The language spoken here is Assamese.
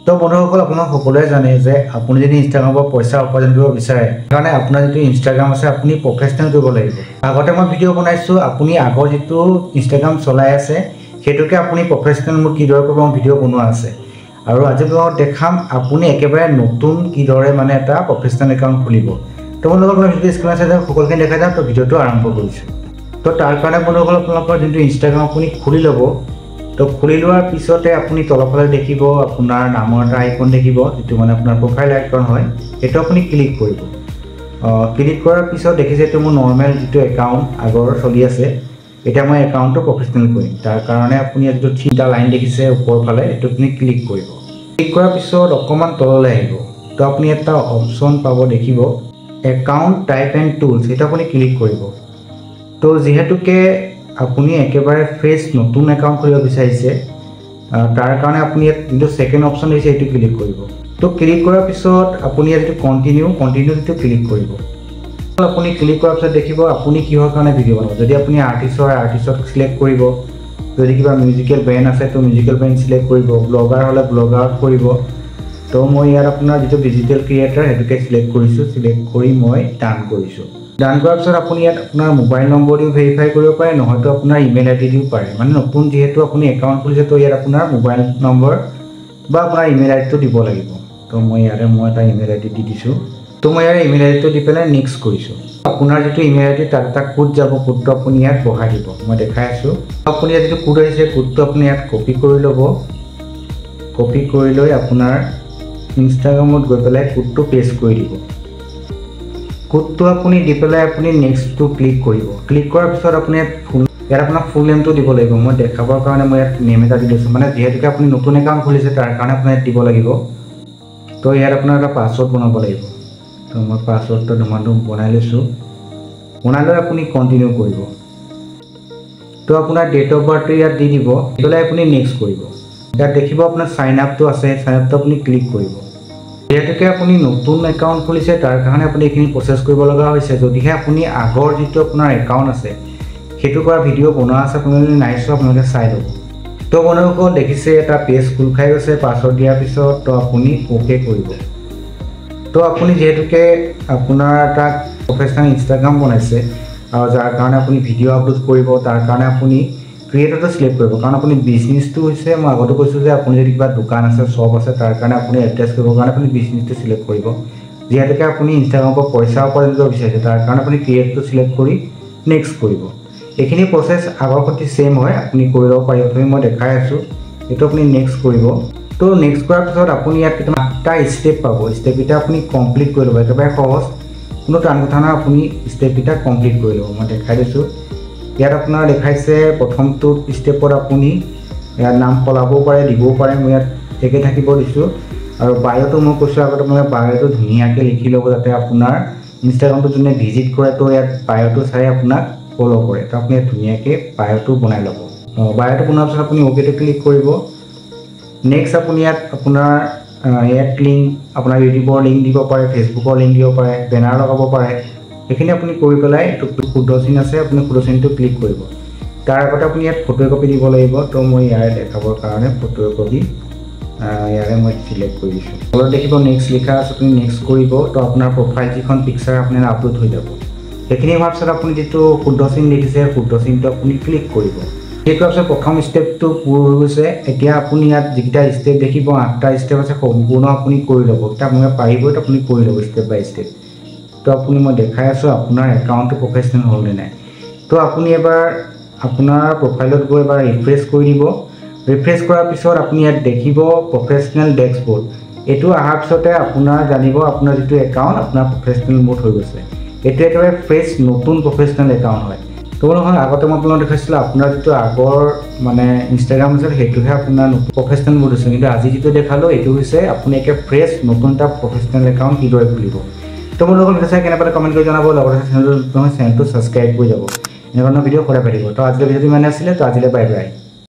তো বন্ধুসকল আপোনাক সকলোৱে জানে যে আপুনি যদি ইনষ্টাগ্ৰামৰ পইচা উপাৰ্জন কৰিব বিচাৰে কাৰণে আপোনাৰ যিটো ইনষ্টাগ্ৰাম আছে আপুনি প্ৰফেচনেল কৰিব লাগিব। আগতে মই ভিডিঅ' বনাইছোঁ, আপুনি আগৰ যিটো ইনষ্টাগ্ৰাম চলাই আছে সেইটোকে আপুনি প্ৰফেচনেল মোড কিদৰে কৰিব ভিডিঅ' বনোৱা আছে। আৰু আজি মই দেখাম আপুনি একেবাৰে নতুন কিদৰে মানে এটা প্ৰফেচনেল একাউণ্ট খুলিব। তো বন্ধুসকল ভিডিঅ' স্ক্ৰীনত আছে সকলোখিনি দেখা যাওক। তো ভিডিঅ'টো আৰম্ভ কৰিছোঁ। তো তাৰ কাৰণে বন্ধুসকল আপোনালোকৰ যোনটো ইনষ্টাগ্ৰাম আপুনি খুলি ল'ব। তো খুলি লোৱাৰ পিছতে আপুনি তলফালে দেখিব আপোনাৰ নামৰ এটা আইকন দেখিব, যিটো মানে আপোনাৰ প্ৰফাইল আইকন হয়। সেইটো আপুনি ক্লিক কৰিব। ক্লিক কৰাৰ পিছত দেখিছে এইটো মোৰ নৰ্মেল যিটো একাউণ্ট আগৰ চলি আছে, এতিয়া মই একাউণ্টটো প্ৰফেচনেল কৰিম। তাৰ কাৰণে আপুনি যিটো 3টা লাইন দেখিছে ওপৰৰ ফালে এইটো আপুনি ক্লিক কৰিব। ক্লিক কৰাৰ পিছত অকণমান তললৈ আহিব। তো আপুনি এটা অপশ্যন পাব দেখিব একাউণ্ট টাইপ এণ্ড টুলছ, সেইটো আপুনি ক্লিক কৰিব। তো যিহেতুকে আপুনি একেবাৰে ফ্ৰেছ নতুন একাউণ্ট খুলিব বিচাৰিছে, তাৰ কাৰণে আপুনি ইয়াত যিটো ছেকেণ্ড অপশ্যন দিছে সেইটো ক্লিক কৰিব। তো ক্লিক কৰাৰ পিছত আপুনি ইয়াত যিটো কণ্টিনিউটো ক্লিক কৰিব। আপুনি ক্লিক কৰাৰ পিছত দেখিব আপুনি কিহৰ কাৰণে ভিডিঅ' বনাব। যদি আপুনি আৰ্টিষ্ট হয় আৰ্টিষ্টক চিলেক্ট কৰিব, যদি কিবা মিউজিকেল বেণ্ড আছে তো মিউজিকেল বেণ্ড চিলেক্ট কৰিব, ব্লগাৰ হ'লে ব্লগাৰত কৰিব। তো মই ইয়াত আপোনাৰ যিটো ডিজিটেল ক্ৰিয়েটাৰ সেইটোকে চিলেক্ট কৰিছোঁ। চিলেক্ট কৰি মই ডান কৰিছোঁ। ডান কৰাৰ পিছত আপুনি ইয়াত আপোনাৰ মোবাইল নম্বৰ দিও ভেৰিফাই কৰিব পাৰে, নহয়তো আপোনাৰ ইমেইল আইডি দিও পাৰে। মানে নতুন যিহেতু আপুনি একাউণ্ট খুলিছে তো ইয়াত আপোনাৰ মোবাইল নম্বৰ বা আপোনাৰ ইমেইল আইডিটো দিব লাগিব। তো মই ইয়াতে এটা ইমেইল আইডি দি দিছোঁ। তো মই ইয়াৰ ইমেইল আইডিটো দি পেলাই নেক্সট কৰিছোঁ। আপোনাৰ যিটো ইমেইল আইডি তাত এটা কোড যাব, কোডটো আপুনি ইয়াত বহাই দিব। মই দেখাই আছোঁ। আপুনি ইয়াত যিটো কোড আহিছে কোডটো আপুনি ইয়াত কপি কৰি ল'ব। কপি কৰি লৈ আপোনাৰ ইনষ্টাগ্ৰামত গৈ পেলাই কোডটো পেষ্ট কৰি দিব। কোডটো আপুনি দি পেলাই আপুনি নেক্সটটো ক্লিক কৰিব। ক্লিক কৰাৰ পিছত আপুনি ইয়াত আপোনাৰ ফুল নেমটো দিব লাগিব। মই দেখাবৰ কাৰণে মই ইয়াত নেম এটা দি দিছোঁ, মানে যিহেতুকে আপুনি নতুন একাউণ্ট খুলিছে তাৰ কাৰণে আপুনি ইয়াত দিব লাগিব। তো ইয়াত আপোনাৰ এটা পাছৱৰ্ড বনাব লাগিব। তো মই পাছৱৰ্ডটো ধুমানটো বনাই লৈছোঁ। বনাই লৈ আপুনি কণ্টিনিউ কৰিব। তো আপোনাৰ ডেট অফ বাৰ্থটো ইয়াত দি দিব। দি পেলাই আপুনি নেক্সট কৰিব। ইয়াত দেখিব আপোনাৰ চাইন আপটো আছে, চাইন আপটো আপুনি ক্লিক কৰিব। যিহেতুকে আপুনি নতুন একাউণ্ট খুলিছে তাৰ কাৰণে আপুনি এইখিনি প্ৰচেছ কৰিব লগা হৈছে। যদিহে আপুনি আগৰ যিটো আপোনাৰ একাউণ্ট আছে সেইটো কৰা ভিডিঅ' বনোৱা আছে আপুনি যদি নাই চোৱা আপোনালোকে চাই ল'ব। তো বন্ধুসকল দেখিছে এটা পেজ খোল খাই গৈছে পাছৱৰ্ড দিয়াৰ পিছত। তো আপুনি অ'কে কৰিব। তো আপুনি যিহেতুকে আপোনাৰ এটা প্ৰফেচনেল ইনষ্টাগ্ৰাম বনাইছে আৰু যাৰ কাৰণে আপুনি ভিডিঅ' আপলোড কৰিব, তাৰ কাৰণে আপুনি ক্ৰিয়েটৰটো চিলেক্ট কৰিব। কাৰণ আপুনি বিজনেছটো হৈছে, মই আগতে কৈছোঁ যে আপুনি যদি কিবা দোকান আছে শ্বপ আছে তাৰ কাৰণে আপুনি এড্ৰেছ কৰিবৰ কাৰণে আপুনি বিজনেছটো চিলেক্ট কৰিব। যিহেতুকে আপুনি ইনষ্টাগ্ৰামৰ পৰা পইচা উপাৰ্জন কৰিব বিচাৰিছে তাৰ কাৰণে আপুনি ক্ৰিয়েটটো চিলেক্ট কৰি নেক্সট কৰিব। এইখিনি প্ৰচেছ আগৰ সৈতে ছেইম হয়, আপুনি কৰি ল'ব পাৰিব। মই দেখাই আছোঁ, এইটো আপুনি নেক্সট কৰিব। তো নেক্সট কৰাৰ পিছত আপুনি ইয়াত কিছুমান 8টা ষ্টেপ পাব। ষ্টেপকেইটা আপুনি কমপ্লিট কৰি ল'ব। একেবাৰে সহজ, কোনো টান কথা নহয়, আপুনি ষ্টেপকেইটা কমপ্লিট কৰি ল'ব। মই দেখাই দিছোঁ। ইয়াত আপোনাৰ দেখাইছে প্ৰথমটো ষ্টেপত আপুনি ইয়াত নাম সলাবও পাৰে, দিবও পাৰে। মই ইয়াত একে থাকিব দিছোঁ। আৰু বায়'টো মই কৈছোঁ আগতে, মই বায়'টো ধুনীয়াকৈ লিখি ল'ব যাতে আপোনাৰ ইনষ্টাগ্ৰামটো যোনে ভিজিট কৰে তো ইয়াত বায়'টো চাই আপোনাক ফ'ল' কৰে। তো আপুনি ইয়াত ধুনীয়াকৈ বায়'টো বনাই ল'ব। বায়'টো বনোৱাৰ পিছত আপুনি অ'কেটো ক্লিক কৰিব। নেক্সট আপুনি ইয়াত আপোনাৰ এড লিংক, আপোনাৰ ইউটিউবৰ লিংক দিব পাৰে, ফেচবুকৰ লিংক দিব পাৰে, বেনাৰ লগাব পাৰে। সেইখিনি আপুনি কৰি পেলাই এইটো শুদ্ধ চিন আছে আপুনি শুদ্ধ চিনটো ক্লিক কৰিব। তাৰ আগতে আপুনি ইয়াত ফটো কপি দিব লাগিব। তো মই ইয়াৰে দেখাবৰ কাৰণে ফটো কপি ইয়াৰে মই চিলেক্ট কৰি দিছোঁ। তলত দেখিব নেক্সট লিখা আছে, আপুনি নেক্সট কৰিব। তো আপোনাৰ প্ৰফাইল যিখন পিকচাৰ আপোনাৰ আপলোড হৈ যাব। সেইখিনি হোৱাৰ পিছত আপুনি যিটো শুদ্ধ চিন দেখিছে শুদ্ধ চিনটো আপুনি ক্লিক কৰিব। ক্লিক কৰাৰ পিছত প্ৰথম ষ্টেপটো পূৰ হৈ গৈছে। এতিয়া আপুনি ইয়াত যিকেইটা ষ্টেপ দেখিব 8টা ষ্টেপ আছে, সম্পূৰ্ণ আপুনি কৰি ল'ব। এতিয়া আপোনালোকে পাৰিবই, তো আপুনি কৰি ল'ব ষ্টেপ বাই ষ্টেপ। তো আপুনি মই দেখাই আছোঁ আপোনাৰ একাউণ্টটো প্ৰফেচনেল হ'লনে নাই। তো আপুনি এবাৰ আপোনাৰ প্ৰফাইলত গৈ এবাৰ ৰিফ্ৰেছ কৰি দিব। ৰিফ্ৰেছ কৰাৰ পিছত আপুনি ইয়াত দেখিব প্ৰফেচনেল ডেস্কবৰ্ড। এইটো অহাৰ পিছতে আপোনাৰ জানিব আপোনাৰ যিটো একাউণ্ট আপোনাৰ প্ৰফেচনেল মোড হৈ গৈছে। এইটো একেবাৰে ফ্ৰেছ নতুন প্ৰফেচনেল একাউণ্ট হয়। তো নহয় আগতে মই আপোনাক দেখাইছিলোঁ আপোনাৰ যিটো আগৰ মানে ইনষ্টাগ্ৰাম আছিল সেইটোহে আপোনাৰ প্ৰফেচনেল মোড হৈছে। কিন্তু আজি যিটো দেখালোঁ এইটো হৈছে আপুনি একে ফ্ৰেছ নতুন এটা প্ৰফেচনেল একাউণ্ট কিদৰে খুলিব। তো মোৰ লগত ভিডিঅ' চাই কেনেকৈ কমেণ্ট কৰি জনাব। লগতে চেনেলটো ছাবস্ক্ৰাইব কৰি যাব। এনেকুৱা ধৰণৰ ভিডিঅ' সদায় পাই থাকিব। তো আজিলৈ ভিডিঅ'টো ইমানে আছিলে। তো আজিলৈ বাই বাই।